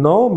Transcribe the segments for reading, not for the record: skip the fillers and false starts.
9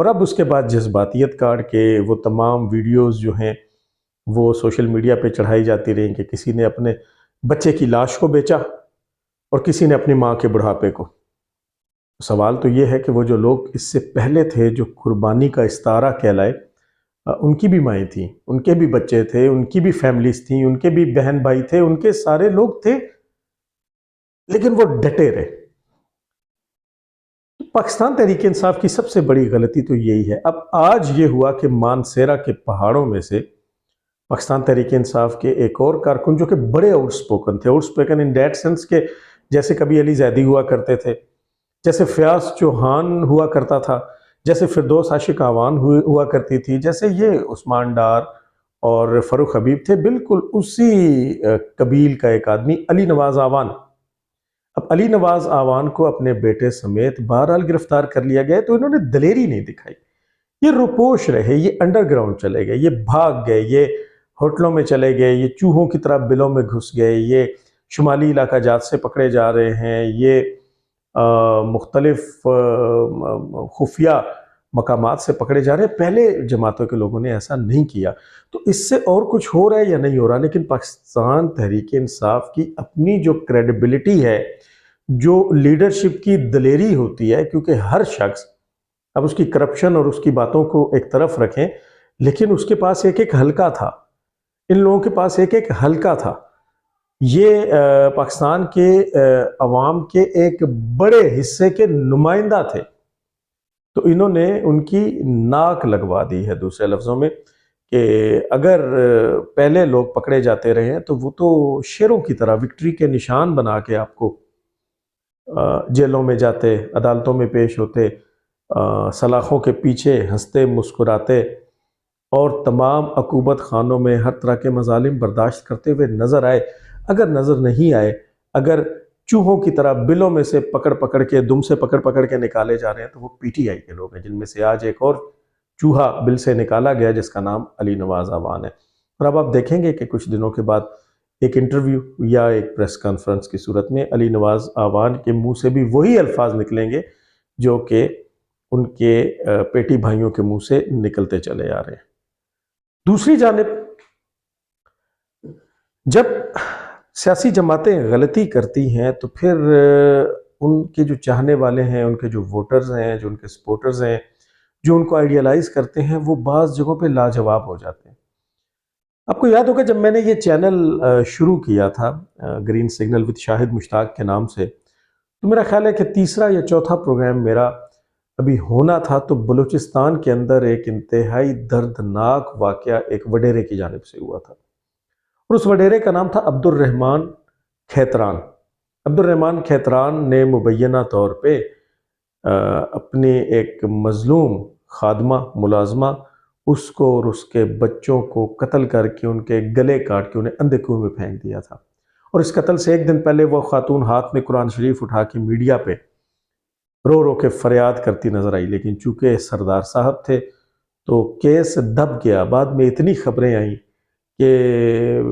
اور اب اس کے بعد جذباتیت کاٹ کے وہ تمام ویڈیوز جو ہیں وہ سوشل میڈیا پہ چڑھائی جاتی رہیں کہ کسی نے اپنے بچے کی لاش کو بیچا اور کسی نے اپنی ماں کے بڑھاپے کو۔ سوال تو یہ ہے کہ وہ جو لوگ اس سے پہلے تھے جو قربانی کا استعارہ کہلائے، ان کی بھی مائیں تھیں، ان کے بھی بچے تھے، ان کی بھی فیملیز تھیں، ان کے بھی بہن بھائی تھے، ان کے سارے لوگ تھے، لیکن وہ ڈٹے رہے۔ پاکستان تحریک انصاف کی سب سے بڑی غلطی تو یہی ہے۔ اب آج یہ ہوا کہ مانسیرا کے پہاڑوں میں سے پاکستان تحریک انصاف کے ایک اور کارکن جو کہ بڑے آؤٹ سپوکن تھے، out spoken in that sense کہ جیسے کبھی علی زیدی ہوا کرتے تھے، جیسے فیاض چوہان ہوا کرتا تھا، جیسے فردوس عاشق آوان ہوا کرتی تھی، جیسے یہ عثمان ڈار اور فروخ حبیب تھے، بالکل اسی قبیل کا ایک آدمی علی نواز آوان۔ اب علی نواز آوان کو اپنے بیٹے سمیت بہرحال گرفتار کر لیا گیا، تو انہوں نے دلیری نہیں دکھائی، یہ روپوش رہے، یہ انڈر گراؤنڈ چلے گئے، یہ بھاگ گئے، یہ ہوٹلوں میں چلے گئے، یہ چوہوں کی طرح بلوں میں گھس گئے، یہ شمالی علاقہ جات سے پکڑے جا رہے ہیں، یہ مختلف خفیہ مقامات سے پکڑے جا رہے ہیں۔ پہلے جماعتوں کے لوگوں نے ایسا نہیں کیا، تو اس سے اور کچھ ہو رہا ہے یا نہیں ہو رہا، لیکن پاکستان تحریک انصاف کی اپنی جو کریڈیبلٹی ہے، جو لیڈرشپ کی دلیری ہوتی ہے، کیونکہ ہر شخص، اب اس کی کرپشن اور اس کی باتوں کو ایک طرف رکھیں، لیکن اس کے پاس ایک ایک حلقہ تھا، ان لوگوں کے پاس ایک ایک حلقہ تھا، یہ پاکستان کے عوام کے ایک بڑے حصے کے نمائندہ تھے، تو انہوں نے ان کی ناک لگوا دی ہے، دوسرے لفظوں میں کہ اگر پہلے لوگ پکڑے جاتے رہے ہیں تو وہ تو شیروں کی طرح وکٹری کے نشان بنا کے آپ کو جیلوں میں جاتے، عدالتوں میں پیش ہوتے، سلاخوں کے پیچھے ہنستے مسکراتے اور تمام عقوبت خانوں میں ہر طرح کے مظالم برداشت کرتے ہوئے نظر آئے۔ اگر نظر نہیں آئے، اگر چوہوں کی طرح بلوں میں سے پکڑ کے، دم سے پکڑ کے نکالے جا رہے ہیں، تو وہ پی ٹی آئی کے لوگ ہیں، جن میں سے آج ایک اور چوہا بل سے نکالا گیا جس کا نام علی نواز آوان ہے۔ اور اب آپ دیکھیں گے کہ کچھ دنوں کے بعد ایک انٹرویو یا ایک پریس کانفرنس کی صورت میں علی نواز آوان کے منہ سے بھی وہی الفاظ نکلیں گے جو کہ ان کے پیٹی بھائیوں کے منہ سے نکلتے چلے آ رہے ہیں۔ دوسری جانب جب سیاسی جماعتیں غلطی کرتی ہیں تو پھر ان کے جو چاہنے والے ہیں، ان کے جو ووٹرز ہیں، جو ان کے سپورٹرز ہیں، جو ان کو آئیڈیالائز کرتے ہیں، وہ بعض جگہوں پہ لاجواب ہو جاتے ہیں۔ آپ کو یاد ہوگا جب میں نے یہ چینل شروع کیا تھا گرین سگنل وتھ شاہد مشتاق کے نام سے، تو میرا خیال ہے کہ تیسرا یا چوتھا پروگرام میرا ابھی ہونا تھا، تو بلوچستان کے اندر ایک انتہائی دردناک واقعہ ایک وڈیرے کی جانب سے ہوا تھا، اور اس وڈیرے کا نام تھا عبد الرحمن کھیتران۔ عبد الرحمن کھیتران نے مبینہ طور پہ اپنے ایک مظلوم خادمہ ملازمہ اس کو اور اس کے بچوں کو قتل کر کے ان کے گلے کاٹ کے انہیں اندھے کنویں میں پھینک دیا تھا، اور اس قتل سے ایک دن پہلے وہ خاتون ہاتھ میں قرآن شریف اٹھا کے میڈیا پہ رو رو کے فریاد کرتی نظر آئی، لیکن چونکہ سردار صاحب تھے تو کیس دب گیا۔ بعد میں اتنی خبریں آئیں کہ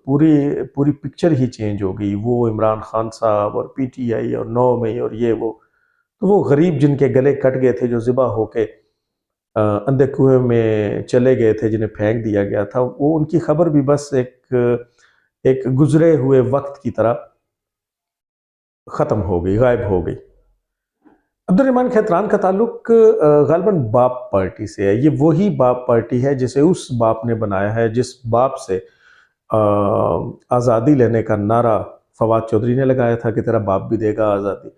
پوری پکچر ہی چینج ہو گئی، وہ عمران خان صاحب اور پی ٹی آئی اور 9 مئی اور یہ وہ غریب جن کے گلے کٹ گئے تھے، جو ذبح ہو کے اندھے کنویں میں چلے گئے تھے، جنہیں پھینک دیا گیا تھا، وہ ان کی خبر بھی بس ایک گزرے ہوئے وقت کی طرح ختم ہو گئی، غائب ہو گئی۔ عبد الرحمن کھیتران کا تعلق غالباً باپ پارٹی سے ہے۔ یہ وہی باپ پارٹی ہے جسے اس باپ نے بنایا ہے جس باپ سے آزادی لینے کا نعرہ فواد چودھری نے لگایا تھا کہ تیرا باپ بھی دے گا آزادی۔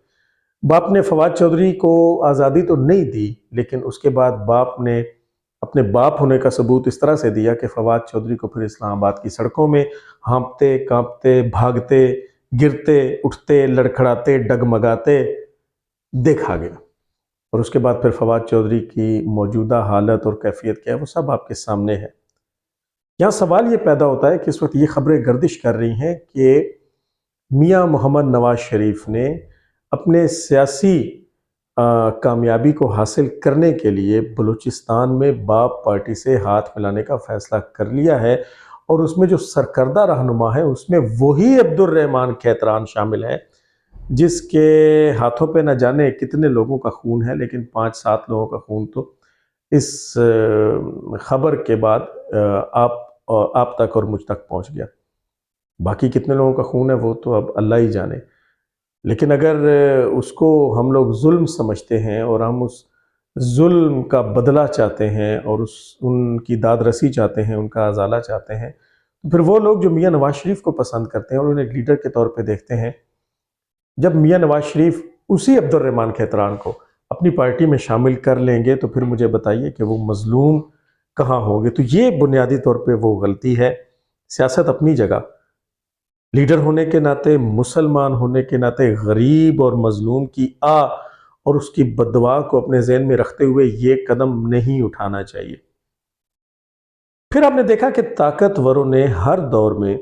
باپ نے فواد چودھری کو آزادی تو نہیں دی، لیکن اس کے بعد باپ نے اپنے باپ ہونے کا ثبوت اس طرح سے دیا کہ فواد چودھری کو پھر اسلام آباد کی سڑکوں میں ہانپتے کانپتے بھاگتے گرتے اٹھتے لڑکھڑاتے ڈگمگاتے دیکھا گیا، اور اس کے بعد پھر فواد چودھری کی موجودہ حالت اور کیفیت کیا ہے وہ سب آپ کے سامنے ہے۔ یہاں سوال یہ پیدا ہوتا ہے کہ اس وقت یہ خبریں گردش کر رہی ہیں کہ میاں محمد نواز شریف نے اپنے سیاسی کامیابی کو حاصل کرنے کے لیے بلوچستان میں باپ پارٹی سے ہاتھ ملانے کا فیصلہ کر لیا ہے، اور اس میں جو سرکردہ رہنما ہے اس میں وہی عبد الرحمن کھیتران شامل ہے جس کے ہاتھوں پہ نہ جانے کتنے لوگوں کا خون ہے، لیکن 5-7 لوگوں کا خون تو اس خبر کے بعد آپ تک اور مجھ تک پہنچ گیا۔ باقی کتنے لوگوں کا خون ہے وہ تو اب اللہ ہی جانے، لیکن اگر اس کو ہم لوگ ظلم سمجھتے ہیں اور ہم اس ظلم کا بدلہ چاہتے ہیں اور ان کی داد رسی چاہتے ہیں، ان کا ازالہ چاہتے ہیں، تو پھر وہ لوگ جو میاں نواز شریف کو پسند کرتے ہیں اور انہیں ایک لیڈر کے طور پہ دیکھتے ہیں، جب میاں نواز شریف اسی عبد الرحمن کھیتران کو اپنی پارٹی میں شامل کر لیں گے تو پھر مجھے بتائیے کہ وہ مظلوم کہاں ہوں گے۔ تو یہ بنیادی طور پہ وہ غلطی ہے۔ سیاست اپنی جگہ، لیڈر ہونے کے ناطے، مسلمان ہونے کے ناطے غریب اور مظلوم کی اور اس کی بددعا کو اپنے ذہن میں رکھتے ہوئے یہ قدم نہیں اٹھانا چاہیے۔ پھر آپ نے دیکھا کہ طاقتوروں نے ہر دور میں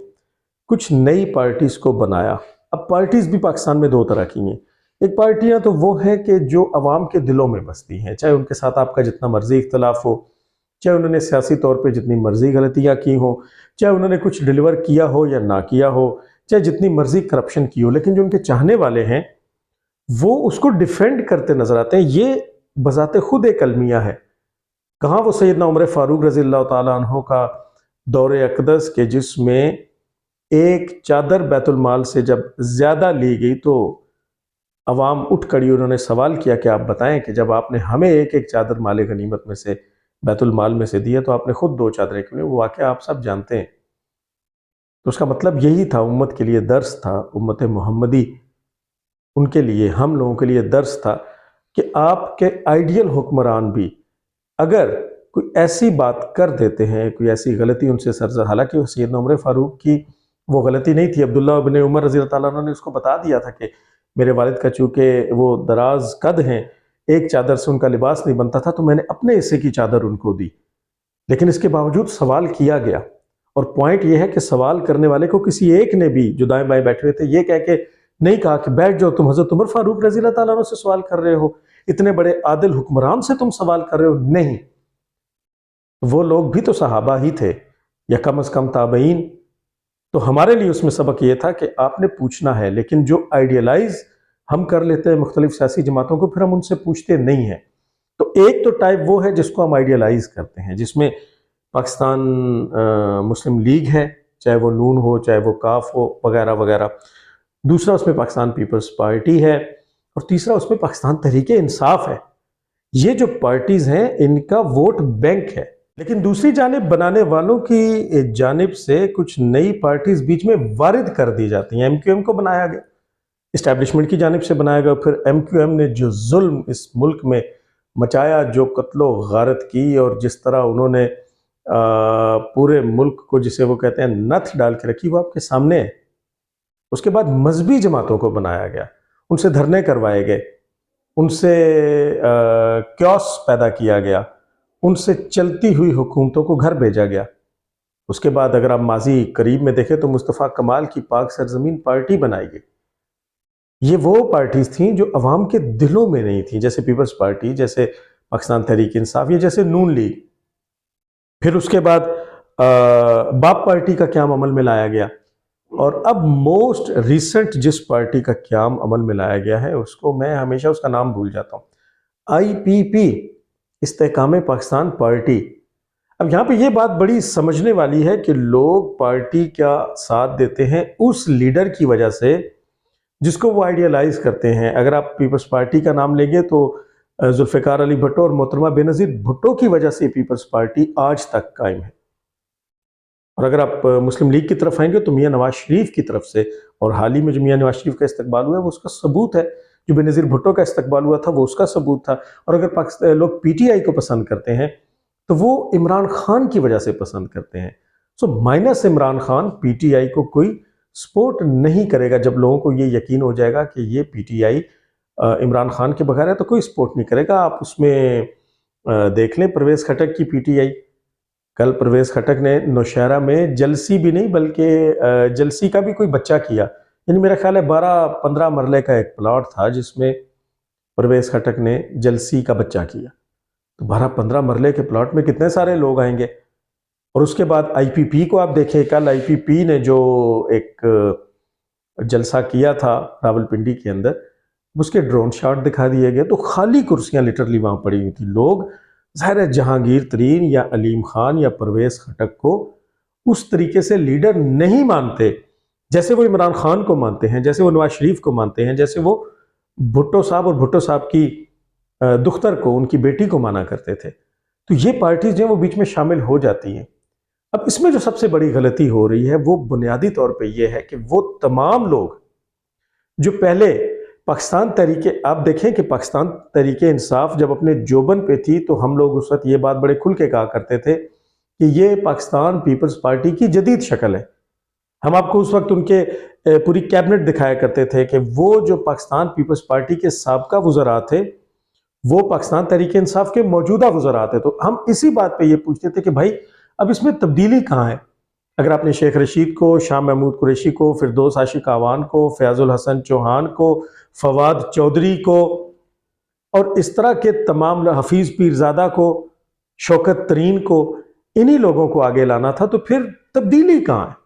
کچھ نئی پارٹیز کو بنایا۔ اب پارٹیز بھی پاکستان میں دو طرح کی ہیں۔ ایک پارٹیاں تو وہ ہیں کہ جو عوام کے دلوں میں بستی ہیں، چاہے ان کے ساتھ آپ کا جتنا مرضی اختلاف ہو، چاہے انہوں نے سیاسی طور پہ جتنی مرضی غلطیاں کی ہوں، چاہے انہوں نے کچھ ڈیلیور کیا ہو یا نہ کیا ہو، چاہے جتنی مرضی کرپشن کی ہو، لیکن جو ان کے چاہنے والے ہیں وہ اس کو ڈیفینڈ کرتے نظر آتے ہیں۔ یہ بذات خود ایک المیہ ہے۔ کہاں وہ سیدنا عمر فاروق رضی اللہ تعالیٰ عنہ کا دور اقدس کہ جس میں ایک چادر بیت المال سے جب زیادہ لی گئی تو عوام اٹھ کھڑی، انہوں نے سوال کیا کہ آپ بتائیں کہ جب آپ نے ہمیں ایک ایک چادر مال غنیمت میں سے بیت المال میں سے دیا تو آپ نے خود دو چادریں کیوں نہیں؟ وہ واقعہ آپ سب جانتے ہیں۔ تو اس کا مطلب یہی تھا، امت کے لیے درس تھا، امت محمدی ان کے لیے، ہم لوگوں کے لیے درس تھا کہ آپ کے آئیڈیل حکمران بھی اگر کوئی ایسی بات کر دیتے ہیں، کوئی ایسی غلطی ان سے سرزد، حالانکہ سیدنا عمر فاروق کی وہ غلطی نہیں تھی، عبداللہ ابن عمر رضی اللہ تعالیٰ عنہ نے اس کو بتا دیا تھا کہ میرے والد کا چونکہ وہ دراز قد ہیں، ایک چادر سے ان کا لباس نہیں بنتا تھا تو میں نے اپنے حصے کی چادر ان کو دی، لیکن اس کے باوجود سوال کیا گیا۔ اور پوائنٹ یہ ہے کہ سوال کرنے والے کو کسی ایک نے بھی، جو دائیں بائیں بیٹھے ہوئے تھے، یہ کہہ کے نہیں کہا کہ بیٹھ جاؤ، تم حضرت عمر فاروق رضی اللہ تعالیٰ عنہ سے سوال کر رہے ہو، اتنے بڑے عادل حکمران سے تم سوال کر رہے ہو۔ نہیں، وہ لوگ بھی تو صحابہ ہی تھے یا کم از کم تابعین، تو ہمارے لیے اس میں سبق یہ تھا کہ آپ نے پوچھنا ہے، لیکن جو آئیڈیلائز ہم کر لیتے ہیں مختلف سیاسی جماعتوں کو، پھر ہم ان سے پوچھتے نہیں ہیں۔ تو ایک تو ٹائپ وہ ہے جس کو ہم آئیڈیلائز کرتے ہیں، جس میں پاکستان مسلم لیگ ہے، چاہے وہ نون ہو، چاہے وہ کاف ہو، وغیرہ وغیرہ۔ دوسرا اس میں پاکستان پیپلز پارٹی ہے، اور تیسرا اس میں پاکستان تحریک انصاف ہے۔ یہ جو پارٹیز ہیں ان کا ووٹ بینک ہے، لیکن دوسری جانب بنانے والوں کی جانب سے کچھ نئی پارٹیز بیچ میں وارد کر دی جاتی ہیں۔ ایم کیو ایم کو بنایا گیا، اسٹیبلشمنٹ کی جانب سے بنایا گیا، پھر ایم کیو ایم نے جو ظلم اس ملک میں مچایا، جو قتل و غارت کی، اور جس طرح انہوں نے پورے ملک کو، جسے وہ کہتے ہیں نتھ ڈال کے رکھی، وہ آپ کے سامنے ہے۔ اس کے بعد مذہبی جماعتوں کو بنایا گیا، ان سے دھرنے کروائے گئے، ان سے کیوس پیدا کیا گیا، ان سے چلتی ہوئی حکومتوں کو گھر بھیجا گیا۔ اس کے بعد اگر آپ ماضی قریب میں دیکھیں تو مصطفیٰ کمال کی پاک سرزمین پارٹی بنائی گئی۔ یہ وہ پارٹیز تھیں جو عوام کے دلوں میں نہیں تھیں، جیسے پیپلز پارٹی، جیسے پاکستان تحریک انصاف، یا جیسے نون لیگ۔ پھر اس کے بعد باپ پارٹی کا قیام عمل میں لایا گیا، اور اب موسٹ ریسنٹ جس پارٹی کا قیام عمل میں لایا گیا ہے، اس کو میں ہمیشہ اس کا نام بھول جاتا ہوں، آئی پی پی، استحکام پاکستان پارٹی۔ اب یہاں پہ یہ بات بڑی سمجھنے والی ہے کہ لوگ پارٹی کا ساتھ دیتے ہیں اس لیڈر کی وجہ سے جس کو وہ آئیڈیالائز کرتے ہیں۔ اگر آپ پیپلز پارٹی کا نام لیں گے تو ذوالفقار علی بھٹو اور محترمہ بے نظیر بھٹو کی وجہ سے پیپلز پارٹی آج تک قائم ہے۔ اور اگر آپ مسلم لیگ کی طرف آئیں گے تو میاں نواز شریف کی طرف سے، اور حال ہی میں جو میاں نواز شریف کا استقبال ہوا ہے وہ اس کا ثبوت ہے، جو بے نظیر بھٹو کا استقبال ہوا تھا وہ اس کا ثبوت تھا۔ اور اگر لوگ پی ٹی آئی کو پسند کرتے ہیں تو وہ عمران خان کی وجہ سے پسند کرتے ہیں۔ So minus Imran Khan, P T I کو کوئی سپورٹ نہیں کرے گا۔ جب لوگوں کو یہ یقین ہو جائے گا کہ یہ پی ٹی آئی عمران خان کے بغیر ہے تو کوئی سپورٹ نہیں کرے گا۔ آپ اس میں دیکھ لیں پرویز خٹک کی پی ٹی آئی، کل پرویز خٹک نے نوشہرہ میں جلسی بھی نہیں بلکہ جلسی کا بھی کوئی بچہ کیا، یعنی میرا خیال ہے 12-15 مرلے کا ایک پلاٹ تھا جس میں پرویز خٹک نے جلسی کا بچہ کیا۔ تو 12-15 مرلے کے پلاٹ میں کتنے سارے لوگ آئیں گے۔ اور اس کے بعد آئی پی پی کو آپ دیکھیں، کل آئی پی پی نے جو ایک جلسہ کیا تھا راولپنڈی کے اندر، اس کے ڈرون شاٹ دکھا دیے گئے، تو خالی کرسیاں لٹرلی وہاں پڑی ہوئی تھی، لوگ ظاہر ہے جہانگیر ترین یا علیم خان یا پرویز خٹک کو اس طریقے سے لیڈر نہیں مانتے جیسے وہ عمران خان کو مانتے ہیں، جیسے وہ نواز شریف کو مانتے ہیں، جیسے وہ بھٹو صاحب اور بھٹو صاحب کی دختر کو، ان کی بیٹی کو مانا کرتے تھے۔ تو یہ پارٹیز جو ہیں وہ بیچ میں شامل ہو جاتی ہیں۔ اب اس میں جو سب سے بڑی غلطی ہو رہی ہے وہ بنیادی طور پہ یہ ہے کہ وہ تمام لوگ جو پہلے پاکستان تحریک، آپ دیکھیں کہ پاکستان تحریک انصاف جب اپنے جوبن پہ تھی تو ہم لوگ اس وقت یہ بات بڑے کھل کے کہا کرتے تھے کہ یہ پاکستان پیپلز پارٹی کی جدید شکل ہے۔ ہم آپ کو اس وقت ان کے پوری کیبنٹ دکھایا کرتے تھے کہ وہ جو پاکستان پیپلز پارٹی کے سابقہ وزراء تھے وہ پاکستان تحریک انصاف کے موجودہ وزراء تھے۔ تو ہم اسی بات پہ یہ پوچھتے تھے کہ بھائی اب اس میں تبدیلی کہاں ہے؟ اگر آپ نے شیخ رشید کو، شاہ محمود قریشی کو، فردوس عاشق اعوان کو، فیاض الحسن چوہان کو، فواد چودھری کو اور اس طرح کے تمام حفیظ پیرزادہ کو، شوکت ترین کو، انہی لوگوں کو آگے لانا تھا، تو پھر تبدیلی کہاں ہے؟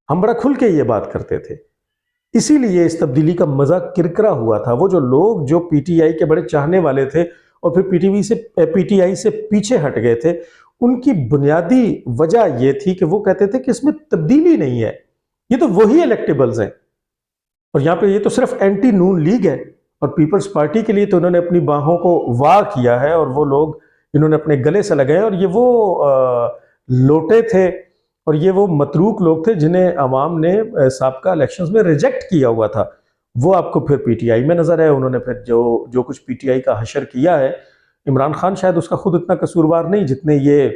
ہم بڑا کھل کے یہ بات کرتے تھے۔ اسی لیے اس تبدیلی کا مزہ کرکرا ہوا تھا۔ وہ جو لوگ جو پی ٹی آئی کے بڑے چاہنے والے تھے اور پھر پی ٹی آئی سے پیچھے ہٹ گئے تھے، ان کی بنیادی وجہ یہ تھی کہ وہ کہتے تھے کہ اس میں تبدیلی نہیں ہے، یہ تو وہی الیکٹیبلز ہیں، اور یہاں پہ یہ تو صرف اینٹی نون لیگ ہے، اور پیپلز پارٹی کے لیے تو انہوں نے اپنی باہوں کو وا کیا ہے، اور وہ لوگ انہوں نے اپنے گلے سے لگائے، اور یہ وہ لوٹے تھے اور یہ وہ متروک لوگ تھے جنہیں عوام نے سابقہ الیکشنز میں ریجیکٹ کیا ہوا تھا، وہ آپ کو پھر پی ٹی آئی میں نظر آئے۔ انہوں نے پھر جو کچھ پی ٹی آئی کا حشر کیا ہے، عمران خان شاید اس کا خود اتنا قصوروار نہیں جتنے یہ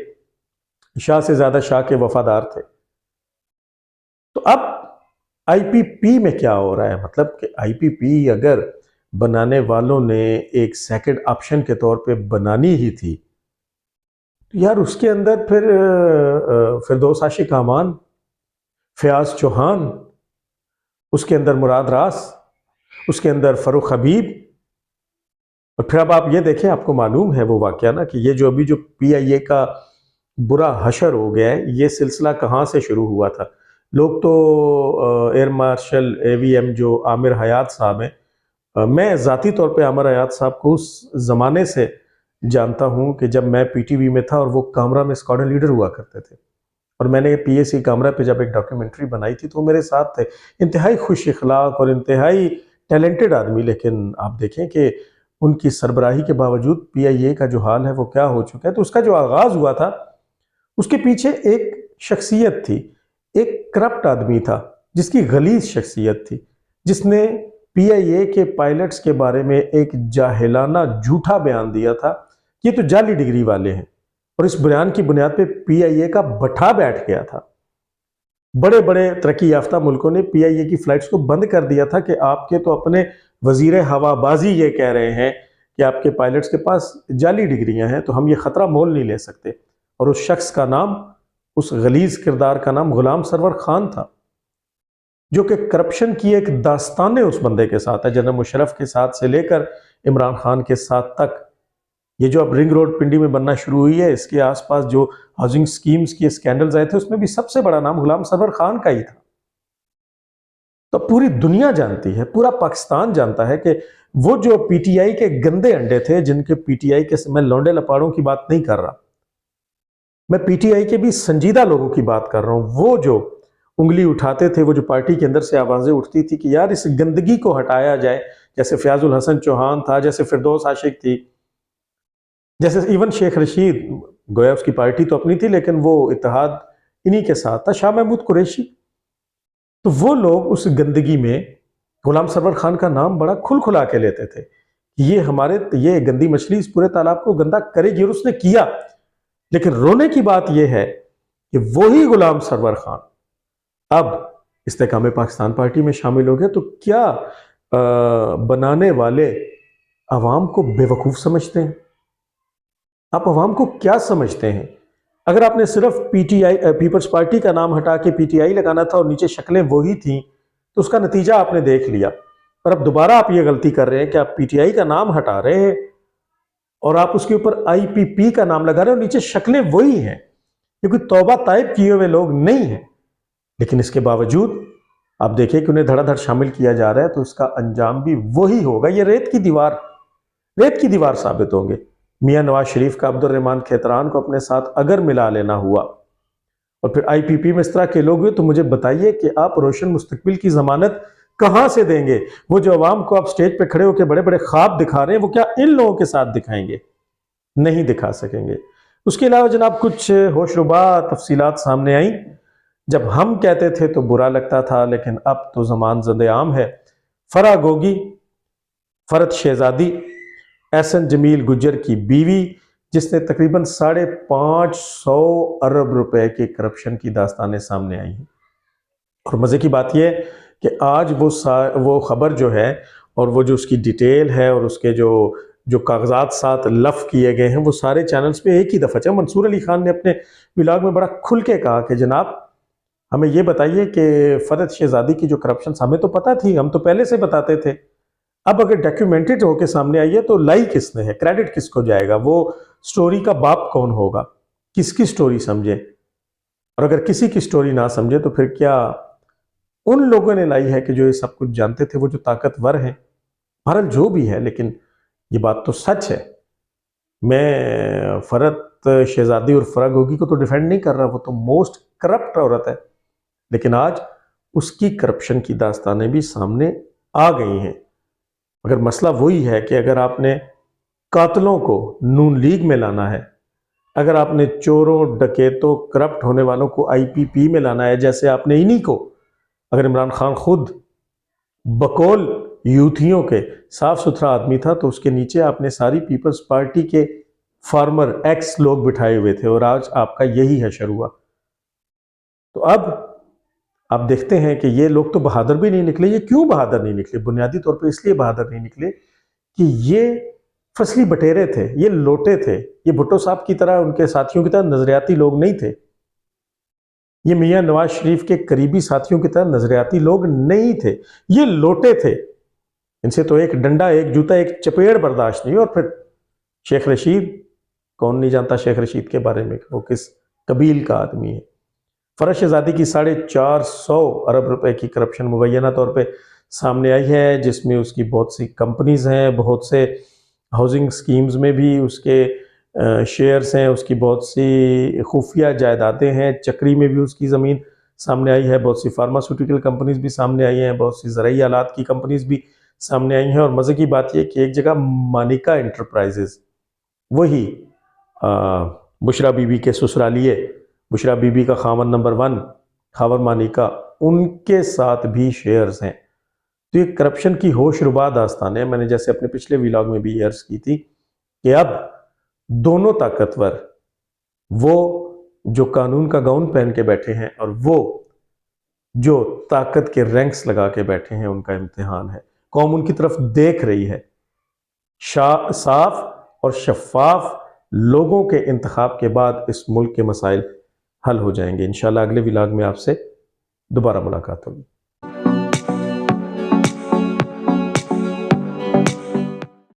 شاہ سے زیادہ شاہ کے وفادار تھے۔ تو اب آئی پی پی میں کیا ہو رہا ہے؟ مطلب کہ آئی پی پی اگر بنانے والوں نے ایک سیکنڈ آپشن کے طور پہ بنانی ہی تھی تو یار اس کے اندر پھر فردوس عاشق اعوان، فیاض چوہان، اس کے اندر مراد راس، اس کے اندر فروخ حبیب، اور پھر اب آپ یہ دیکھیں، آپ کو معلوم ہے وہ واقعہ نا کہ یہ جو ابھی جو پی آئی اے کا برا حشر ہو گیا ہے، یہ سلسلہ کہاں سے شروع ہوا تھا؟ لوگ تو ایئر مارشل اے وی ایم جو عامر حیات صاحب ہیں، میں ذاتی طور پہ عامر حیات صاحب کو اس زمانے سے جانتا ہوں کہ جب میں پی ٹی وی میں تھا اور وہ کامرہ میں اسکواڈرن لیڈر ہوا کرتے تھے، اور میں نے پی اے سی کامرہ پہ جب ایک ڈاکیومنٹری بنائی تھی تو وہ میرے ساتھ تھے، انتہائی خوش اخلاق اور انتہائی ٹیلنٹڈ آدمی، لیکن آپ دیکھیں کہ ان کی سربراہی کے باوجود پی آئی اے کا جو حال ہے وہ کیا ہو چکا ہے۔ تو اس کا جو آغاز ہوا تھا اس کے پیچھے ایک شخصیت تھی، ایک کرپٹ آدمی تھا جس کی غلیظ شخصیت تھی، جس نے پی آئی اے کے پائلٹس کے بارے میں ایک جاہلانہ جھوٹا بیان دیا تھا، یہ تو جعلی ڈگری والے ہیں، اور اس بیان کی بنیاد پہ پی آئی اے کا بٹھا بیٹھ گیا تھا۔ بڑے بڑے ترقی یافتہ ملکوں نے پی آئی اے کی فلائٹس کو بند کر دیا تھا کہ آپ کے تو اپنے وزیر ہوا بازی یہ کہہ رہے ہیں کہ آپ کے پائلٹس کے پاس جعلی ڈگریاں ہیں، تو ہم یہ خطرہ مول نہیں لے سکتے۔ اور اس شخص کا نام، اس غلیظ کردار کا نام غلام سرور خان تھا، جو کہ کرپشن کی ایک داستان اس بندے کے ساتھ ہے، جنرل مشرف کے ساتھ سے لے کر عمران خان کے ساتھ تک۔ یہ جو اب رنگ روڈ پنڈی میں بننا شروع ہوئی ہے، اس کے آس پاس جو ہاؤسنگ سکیمز کے اسکینڈلز آئے تھے، اس میں بھی سب سے بڑا نام غلام سرور خان کا ہی تھا۔ تو پوری دنیا جانتی ہے، پورا پاکستان جانتا ہے کہ وہ جو پی ٹی آئی کے گندے انڈے تھے، جن کے پی ٹی آئی کے، میں لونڈے لپاڑوں کی بات نہیں کر رہا، میں پی ٹی آئی کے بھی سنجیدہ لوگوں کی بات کر رہا ہوں، وہ جو انگلی اٹھاتے تھے، وہ جو پارٹی کے اندر سے آوازیں اٹھتی تھی کہ یار اس گندگی کو ہٹایا جائے، جیسے فیاض الحسن چوہان تھا، جیسے فردوس عاشق تھی، جیسے ایون شیخ رشید، گویا اس کی پارٹی تو اپنی تھی لیکن وہ اتحاد انہی کے ساتھ تھا، شاہ محمود قریشی۔ تو وہ لوگ اس گندگی میں غلام سرور خان کا نام بڑا کھل کھلا کے لیتے تھے، یہ گندی مچھلی اس پورے تالاب کو گندا کرے گی، اور اس نے کیا۔ لیکن رونے کی بات یہ ہے کہ وہی غلام سرور خان اب استحکام پاکستان پارٹی میں شامل ہو گئے، تو کیا بنانے والے عوام کو بے وقوف سمجھتے ہیں؟ آپ عوام کو کیا سمجھتے ہیں؟ اگر آپ نے صرف P T I, Peoples Party کا نام ہٹا کے پی ٹی آئی لگانا تھا اور نیچے شکلیں وہی تھیں، تو اس کا نتیجہ آپ نے دیکھ لیا۔ اور اب دوبارہ آپ یہ غلطی کر رہے ہیں کہ آپ پی ٹی آئی کا نام ہٹا رہے ہیں اور آپ اس کے اوپر آئی پی پی کا نام لگا رہے ہیں، اور نیچے شکلیں وہی ہیں۔ یہ کوئی توبہ طائب کیے ہوئے لوگ نہیں ہیں، لیکن اس کے باوجود آپ دیکھیں کہ انہیں دھڑا دھڑ شامل کیا جا رہا ہے، تو اس کا انجام بھی وہی ہوگا۔ یہ ریت کی دیوار ثابت ہوں گے۔ میاں نواز شریف کا عبد الرحمان کھیتران کو اپنے ساتھ اگر ملا لینا ہوا اور پھر آئی پی پی میں اس طرح کے لوگ ہوئے، تو مجھے بتائیے کہ آپ روشن مستقبل کی ضمانت کہاں سے دیں گے؟ وہ جو عوام کو آپ سٹیج پہ کھڑے ہو کے بڑے بڑے خواب دکھا رہے ہیں، وہ کیا ان لوگوں کے ساتھ دکھائیں گے؟ نہیں دکھا سکیں گے۔ اس کے علاوہ جناب کچھ ہوش ربا تفصیلات سامنے آئیں۔ جب ہم کہتے تھے تو برا لگتا تھا، لیکن اب تو زمان زد عام ہے۔ فرح گوگی، فرد شہزادی، احسن جمیل گجر کی بیوی، جس نے تقریباً 550 ارب روپے کے کرپشن کی داستانیں سامنے آئی ہیں۔ اور مزے کی بات یہ ہے کہ آج وہ خبر جو ہے اور وہ جو اس کی ڈیٹیل ہے اور اس کے جو کاغذات ساتھ لف کیے گئے ہیں، وہ سارے چینلز پہ ایک ہی دفعہ چاہے منصور علی خان نے اپنے ولاگ میں بڑا کھل کے کہا کہ جناب ہمیں یہ بتائیے کہ فرد شہزادی کی جو کرپشن ہمیں تو پتہ تھی، ہم تو پہلے سے بتاتے تھے، اب اگر ڈاکیومنٹڈ ہو کے سامنے آئی ہے تو لائی کس نے ہے؟ کریڈٹ کس کو جائے گا؟ وہ سٹوری کا باپ کون ہوگا؟ کس کی سٹوری سمجھے؟ اور اگر کسی کی سٹوری نہ سمجھے تو پھر کیا ان لوگوں نے لائی ہے کہ جو یہ سب کچھ جانتے تھے، وہ جو طاقتور ہیں؟ بہرحال جو بھی ہے، لیکن یہ بات تو سچ ہے۔ میں فرد شہزادی اور فرح گوگی کو تو ڈیفینڈ نہیں کر رہا، وہ تو موسٹ کرپٹ عورت ہے، لیکن آج اس کی کرپشن کی داستانیں بھی سامنے آ گئی ہیں۔ مگر مسئلہ وہی ہے کہ اگر آپ نے قاتلوں کو نون لیگ میں لانا ہے، اگر آپ نے چوروں ڈکیتوں کرپٹ ہونے والوں کو آئی پی پی میں لانا ہے، جیسے آپ نے انہی کو، اگر عمران خان خود بقول یوتھیوں کے صاف ستھرا آدمی تھا تو اس کے نیچے آپ نے ساری پیپلز پارٹی کے فارمر ایکس لوگ بٹھائے ہوئے تھے، اور آج آپ کا یہی حشر ہوا۔ تو اب آپ دیکھتے ہیں کہ یہ لوگ تو بہادر بھی نہیں نکلے۔ یہ کیوں بہادر نہیں نکلے؟ بنیادی طور پہ اس لیے بہادر نہیں نکلے کہ یہ فصلی بٹیرے تھے، یہ لوٹے تھے، یہ بھٹو صاحب کی طرح، ان کے ساتھیوں کی طرح نظریاتی لوگ نہیں تھے، یہ میاں نواز شریف کے قریبی ساتھیوں کی طرح نظریاتی لوگ نہیں تھے، یہ لوٹے تھے۔ ان سے تو ایک ڈنڈا، ایک جوتا، ایک چپیڑ برداشت نہیں۔ اور پھر شیخ رشید، کون نہیں جانتا شیخ رشید کے بارے میں، وہ کس قبیل کا آدمی ہے۔ فرح شہزادی کی 450 ارب روپے کی کرپشن مبینہ طور پہ سامنے آئی ہے، جس میں اس کی بہت سی کمپنیز ہیں، بہت سے ہاؤسنگ سکیمز میں بھی اس کے شیئرز ہیں، اس کی بہت سی خفیہ جائیدادیں ہیں، چکری میں بھی اس کی زمین سامنے آئی ہے، بہت سی فارماسیوٹیکل کمپنیز بھی سامنے آئی ہیں، بہت سی زرعی آلات کی کمپنیز بھی سامنے آئی ہیں۔ اور مزے کی بات یہ کہ ایک جگہ مانیکا انٹرپرائزز، وہی بشرا بی بی کے سسرالیے، بشرا بی بی کا خاون نمبر 1 خاور مانیکا، ان کے ساتھ بھی شیئرز ہیں۔ تو یہ کرپشن کی ہوش ربا داستان ہے۔ میں نے جیسے اپنے پچھلے ویلاگ میں بھی عرض کی تھی کہ اب دونوں طاقتور، وہ جو قانون کا گاؤن پہن کے بیٹھے ہیں اور وہ جو طاقت کے رینکس لگا کے بیٹھے ہیں، ان کا امتحان ہے۔ قوم ان کی طرف دیکھ رہی ہے۔ صاف اور شفاف لوگوں کے انتخاب کے بعد اس ملک کے مسائل حل ہو جائیں گے۔ انشاءاللہ اگلے ویلاگ میں آپ سے دوبارہ ملاقات ہوگی۔